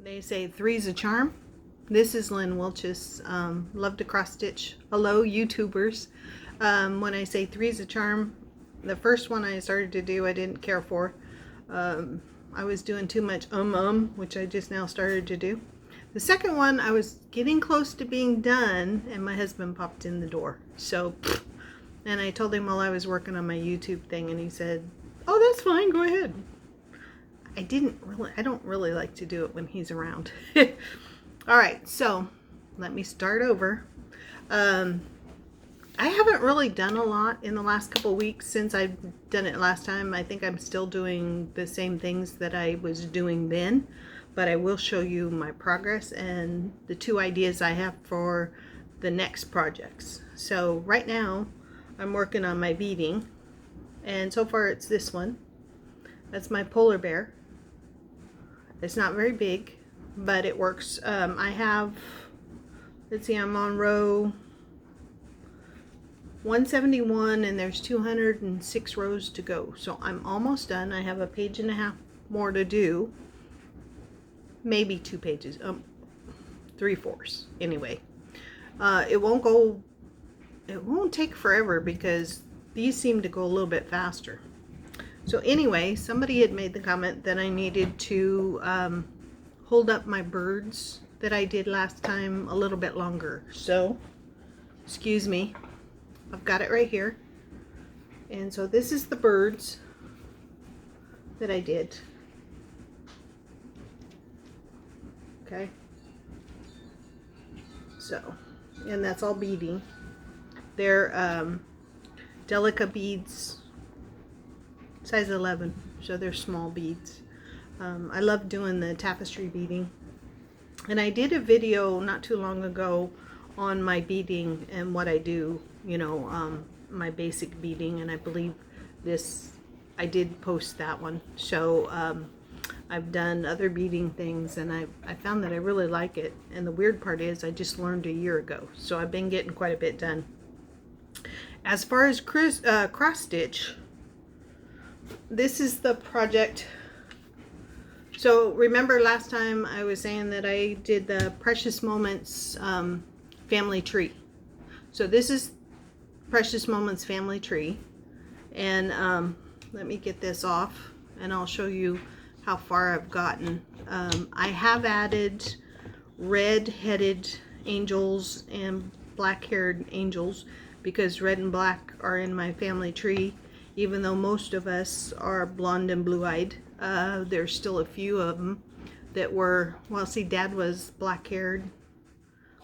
They say three's a charm. This is Lynn Wiltzius. Love to cross stitch. Hello, YouTubers. When I say three's a charm, the first one I started to do I didn't care for. I was doing too much which I just now started to do. The second one I was getting close to being done and my husband popped in the door. So, and I told him while I was working on my YouTube thing and he said, "Oh, that's fine, go ahead." I don't really like to do it when he's around. All right, so let me start over. I haven't really done a lot in the last couple weeks since I've done it last time. I think I'm still doing the same things that I was doing then, but I will show you my progress and the two ideas I have for the next projects. So right now I'm working on my beading, and so far it's this one. That's my polar bear. It's not very big, but it works. I have, let's see, I'm on row 171 and there's 206 rows to go. So I'm almost done. I have a page and a half more to do. Maybe 2 pages, 3/4 anyway. It won't take forever because these seem to go a little bit faster. So anyway, somebody had made the comment that I needed to hold up my birds that I did last time a little bit longer. So, excuse me, I've got it right here. And so this is the birds that I did. Okay. So, and that's all beading. They're Delica beads. Size 11, so they're small beads. I love doing the tapestry beading, and I did a video not too long ago on my beading and what I do, you know, my basic beading, and I believe I did post that one. So I've done other beading things and I found that I really like it, and the weird part is I just learned a year ago, so I've been getting quite a bit done. As far as cross stitch, this is the project. So remember last time I was saying that I did the Precious Moments family tree. So this is Precious Moments family tree, and let me get this off and I'll show you how far I've gotten. I have added red-headed angels and black-haired angels because red and black are in my family tree. Even though most of us are blonde and blue-eyed, there's still a few of them that were, well, see, Dad was black-haired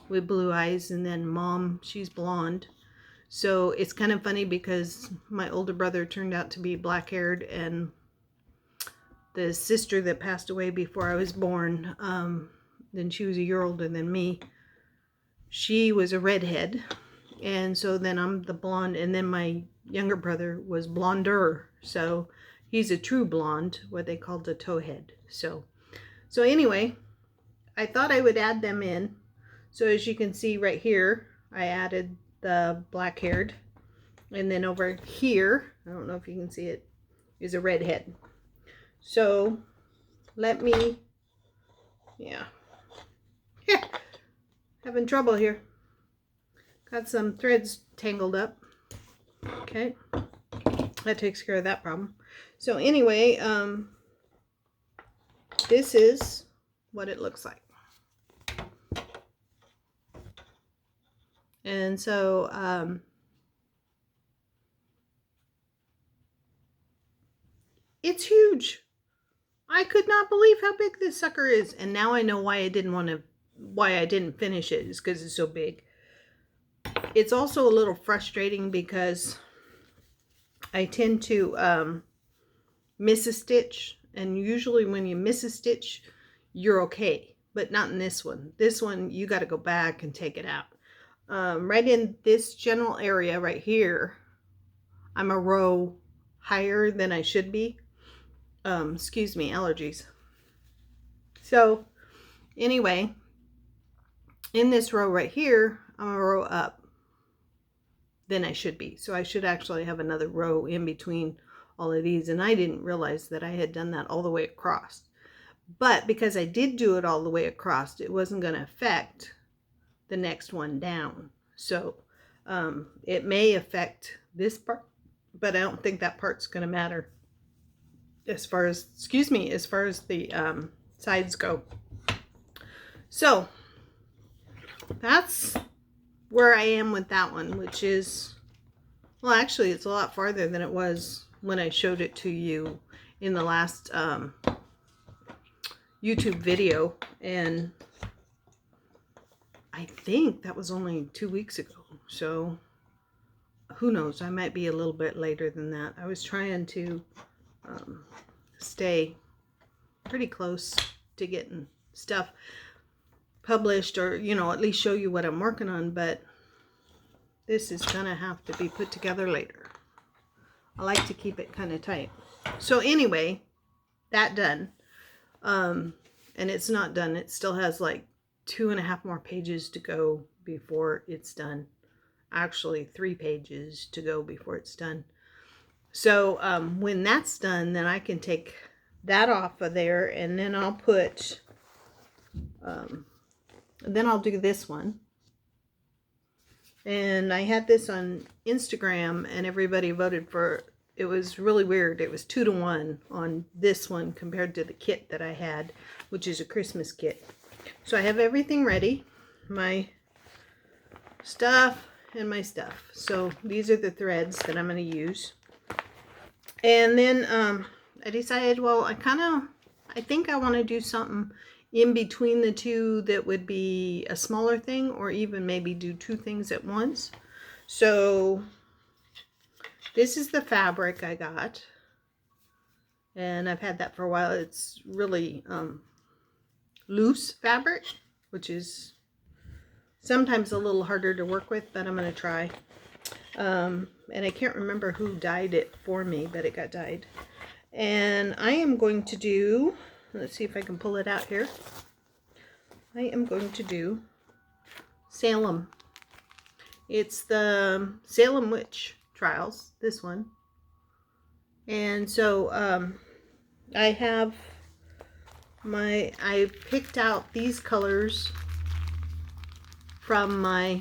with blue eyes, and then Mom, she's blonde. So it's kind of funny because my older brother turned out to be black-haired, and the sister that passed away before I was born, then she was a year older than me, she was a redhead, and so then I'm the blonde, and then my younger brother was blonder, so he's a true blonde, what they called a towhead. So anyway, I thought I would add them in. So as you can see right here, I added the black haired, and then over here, I don't know if you can see it, is a redhead. So let me, having trouble here, got some threads tangled up. Okay, that takes care of that problem. So anyway, this is what it looks like. And so it's huge. I could not believe how big this sucker is, and now I know why I didn't finish it, is because it's so big. It's also a little frustrating because I tend to miss a stitch, and usually when you miss a stitch, you're okay, but not in this one. This one, you got to go back and take it out. Right in this general area right here, I'm a row higher than I should be. Excuse me, allergies. So anyway, in this row right here, I'm a row up than I should be. So I should actually have another row in between all of these, and I didn't realize that I had done that all the way across. But because I did do it all the way across, it wasn't going to affect the next one down. So it may affect this part, but I don't think that part's going to matter as far as, excuse me, as far as the sides go. So that's where I am with that one, which is, well, actually it's a lot farther than it was when I showed it to you in the last YouTube video, and I think that was only 2 weeks ago. So who knows, I might be a little bit later than that. I was trying to stay pretty close to getting stuff published, or you know, at least show you what I'm working on, but this is gonna have to be put together later. I like to keep it kind of tight. So anyway, that done. And it's not done. It still has like 2.5 more pages to go before it's done. Actually 3 pages to go before it's done. So when that's done, then I can take that off of there, and then I'll put then I'll do this one. And I had this on Instagram, and everybody voted for, it was really weird. It was 2-to-1 on this one compared to the kit that I had, which is a Christmas kit. So I have everything ready, my stuff and my stuff. So these are the threads that I'm going to use. And then I decided, well, I think I want to do something in between the two that would be a smaller thing, or even maybe do 2 things at once. So this is the fabric I got, and I've had that for a while. It's really loose fabric, which is sometimes a little harder to work with, but I'm going to try. And I can't remember who dyed it for me, but it got dyed. And I am going to do, let's see if I can pull it out here. I am going to do Salem. It's the Salem Witch Trials, this one. And so I picked out these colors from my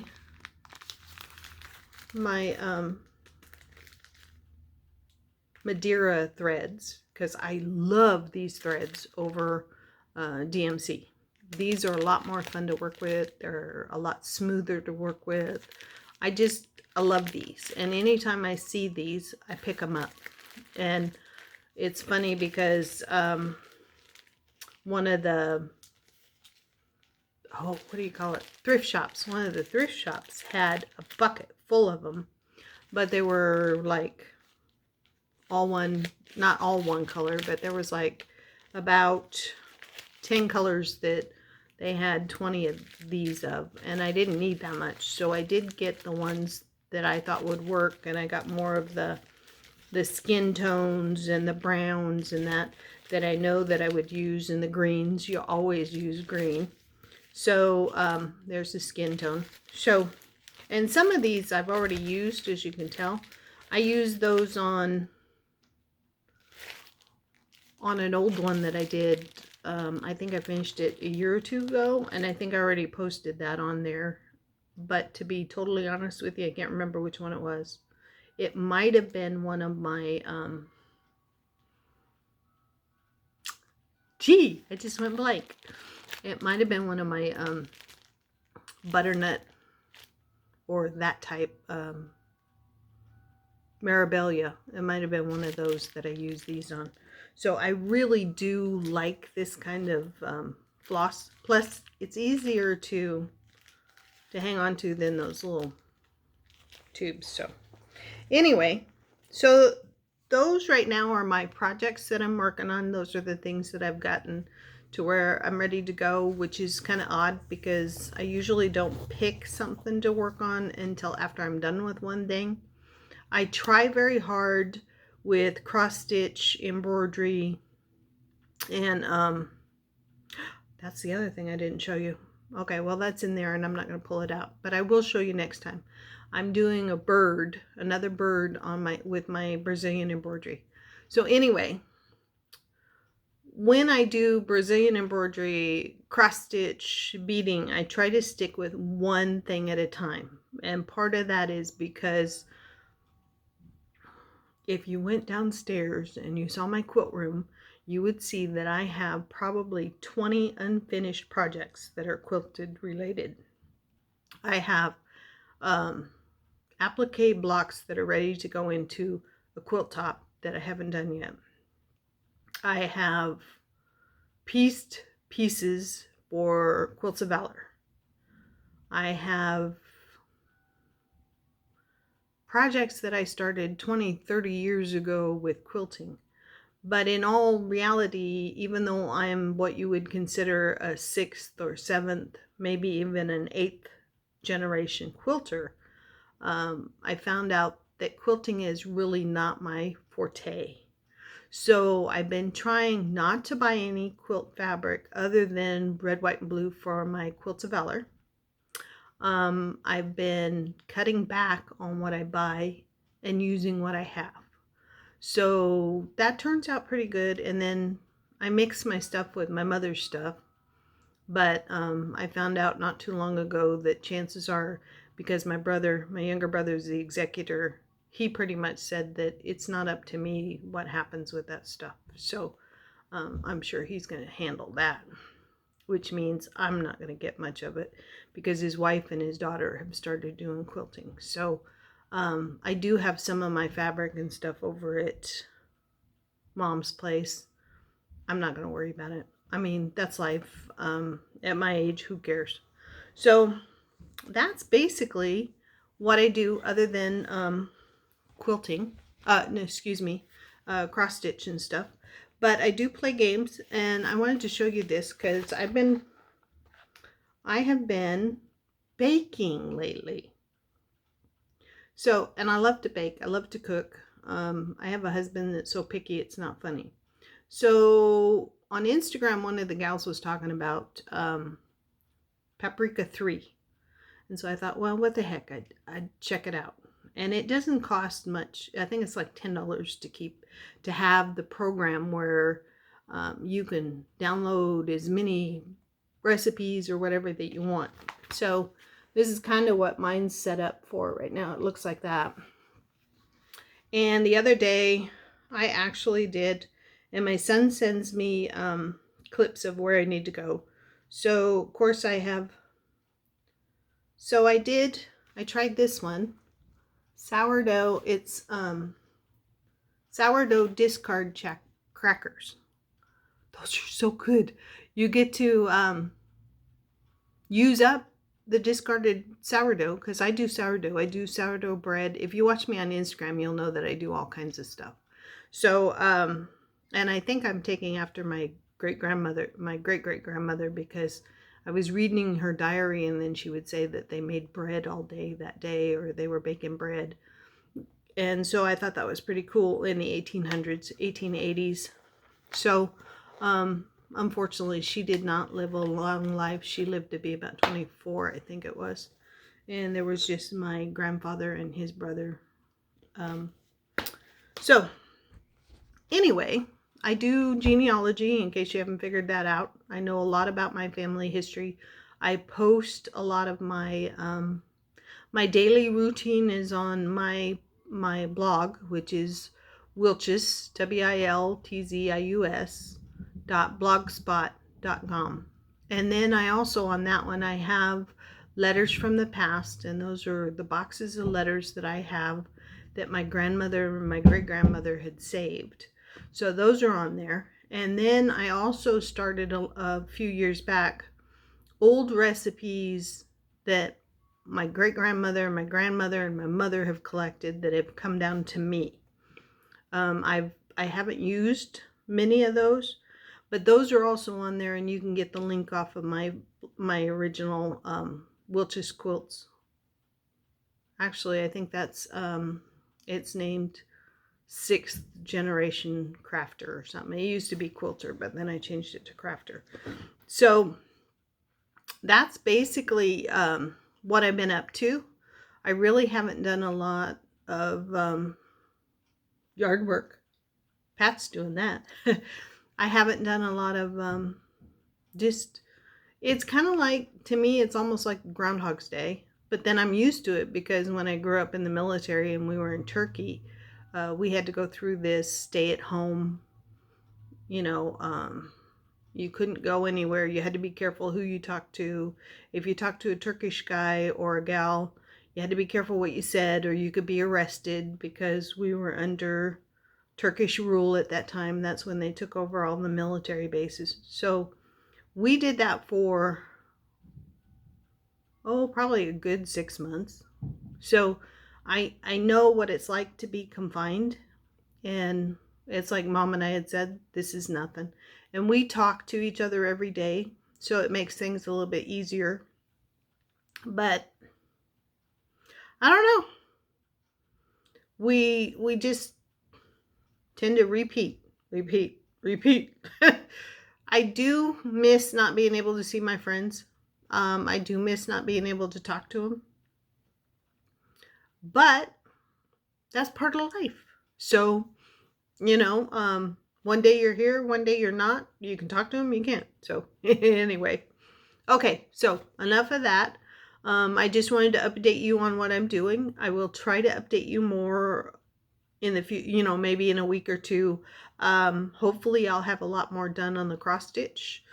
Madeira threads, because I love these threads over DMC. These are a lot more fun to work with. They're a lot smoother to work with. I love these, and anytime I see these, I pick them up. And it's funny because one of the, what do you call it, thrift shops, one of the thrift shops had a bucket full of them, but they were like all one, not all one color, but there was like about 10 colors that they had 20 of these of, and I didn't need that much, so I did get the ones that I thought would work, and I got more of the skin tones and the browns and that I know that I would use, and the greens. You always use green. So there's the skin tone. So, and some of these I've already used, as you can tell. I used those on an old one that I did. I think I finished it a year or 2 ago, and I think I already posted that on there. But to be totally honest with you, I can't remember which one it was. It might have been one of my, I just went blank. It might have been one of my butternut or that type Marabella. It might have been one of those that I used these on. So I really do like this kind of floss. Plus, it's easier to hang on to than those little tubes. So anyway, so those right now are my projects that I'm working on. Those are the things that I've gotten to where I'm ready to go, which is kind of odd because I usually don't pick something to work on until after I'm done with one thing. I try very hard with cross stitch, embroidery, and that's the other thing I didn't show you. Okay, well that's in there and I'm not going to pull it out, but I will show you next time. I'm doing a bird, another bird on with my Brazilian embroidery. So anyway, when I do Brazilian embroidery, cross stitch, beading, I try to stick with one thing at a time. And part of that is because if you went downstairs and you saw my quilt room, you would see that I have probably 20 unfinished projects that are quilted related. I have applique blocks that are ready to go into a quilt top that I haven't done yet. I have pieced pieces for Quilts of Valor. I have projects that I started 20, 30 years ago with quilting. But in all reality, even though I'm what you would consider a 6th or 7th, maybe even an 8th generation quilter, I found out that quilting is really not my forte. So I've been trying not to buy any quilt fabric other than red, white, and blue for my Quilts of Valor. I've been cutting back on what I buy and using what I have. So that turns out pretty good. And then I mix my stuff with my mother's stuff. But I found out not too long ago that chances are, because my younger brother is the executor, he pretty much said that it's not up to me what happens with that stuff. So I'm sure he's going to handle that, which means I'm not going to get much of it because his wife and his daughter have started doing quilting. So I do have some of my fabric and stuff over at Mom's place. I'm not going to worry about it. I mean, that's life. At my age, who cares? So that's basically what I do other than quilting. No, excuse me, cross stitch and stuff. But I do play games, and I wanted to show you this because I have been baking lately. So, and I love to bake. I love to cook. I have a husband that's so picky it's not funny. So on Instagram, one of the gals was talking about Paprika 3. And so I thought, well, what the heck, I'd check it out. And it doesn't cost much. I think it's like $10 to have the program where you can download as many recipes or whatever that you want. So this is kind of what mine's set up for right now. It looks like that. And the other day I actually did, and my son sends me clips of where I need to go. So of course I tried this one. Sourdough, it's sourdough discard crackers. Those are so good. You get to use up the discarded sourdough, because I do sourdough. I do sourdough bread. If you watch me on Instagram, you'll know that I do all kinds of stuff. So, and I think I'm taking after my great-great-grandmother, because I was reading her diary, and then she would say that they made bread all day that day, or they were baking bread. And so I thought that was pretty cool in the 1800s, 1880s. So, unfortunately, she did not live a long life. She lived to be about 24, I think it was. And there was just my grandfather and his brother. So, anyway, I do genealogy, in case you haven't figured that out. I know a lot about my family history. I post a lot of my, my daily routine is on my blog, which is Wiltzius, WILTZIUS.blogspot.com. And then I also, on that one, I have letters from the past, and those are the boxes of letters that I have that my grandmother and my great-grandmother had saved. So those are on there. And then I also started a few years back old recipes that my great-grandmother, my grandmother, and my mother have collected that have come down to me. I haven't used many of those, but those are also on there, and you can get the link off of my original Wiltzius quilts. Actually, I think that's it's named 6th generation crafter or something. It used to be quilter, but then I changed it to crafter. So that's basically what I've been up to. I really haven't done a lot of yard work. Pat's doing that. I haven't done a lot of just, it's kind of like, to me, it's almost like Groundhog's Day. But then I'm used to it because when I grew up in the military and we were in Turkey, we had to go through this stay at home, you know, you couldn't go anywhere. You had to be careful who you talked to. If you talked to a Turkish guy or a gal, you had to be careful what you said, or you could be arrested because we were under Turkish rule at that time. That's when they took over all the military bases. So we did that for, probably a good 6 months. So I know what it's like to be confined, and it's like Mom and I had said, this is nothing. And we talk to each other every day, so it makes things a little bit easier. But I don't know. We just tend to repeat. I do miss not being able to see my friends. I do miss not being able to talk to them. But that's part of life. So, one day you're here, one day you're not. You can talk to them, you can't. So, anyway. Okay, so enough of that. I just wanted to update you on what I'm doing. I will try to update you more in the future, maybe in a week or two. Hopefully I'll have a lot more done on the cross stitch.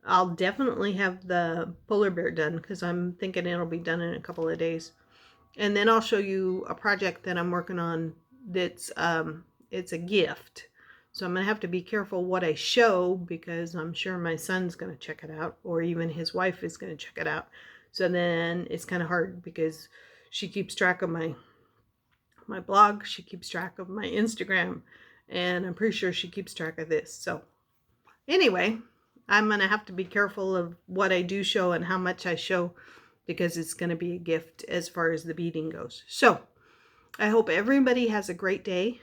I'll definitely have the polar bear done because I'm thinking it'll be done in a couple of days. And then I'll show you a project that I'm working on that's it's a gift. So I'm going to have to be careful what I show because I'm sure my son's going to check it out, or even his wife is going to check it out. So then it's kind of hard because she keeps track of my blog, she keeps track of my Instagram, and I'm pretty sure she keeps track of this. So anyway, I'm going to have to be careful of what I do show and how much I show because it's going to be a gift as far as the beading goes. So I hope everybody has a great day.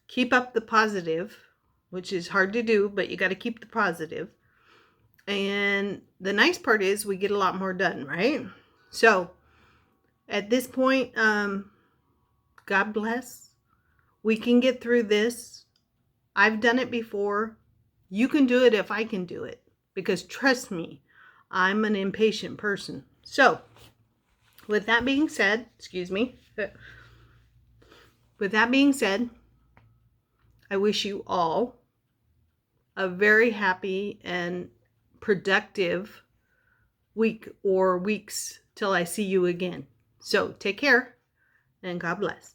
Keep up the positive, which is hard to do, but you got to keep the positive. And the nice part is we get a lot more done, right? So at this point, God bless. We can get through this. I've done it before. You can do it if I can do it. Because trust me, I'm an impatient person. So, with that being said, with that being said, I wish you all a very happy and productive week or weeks till I see you again. So, take care and God bless.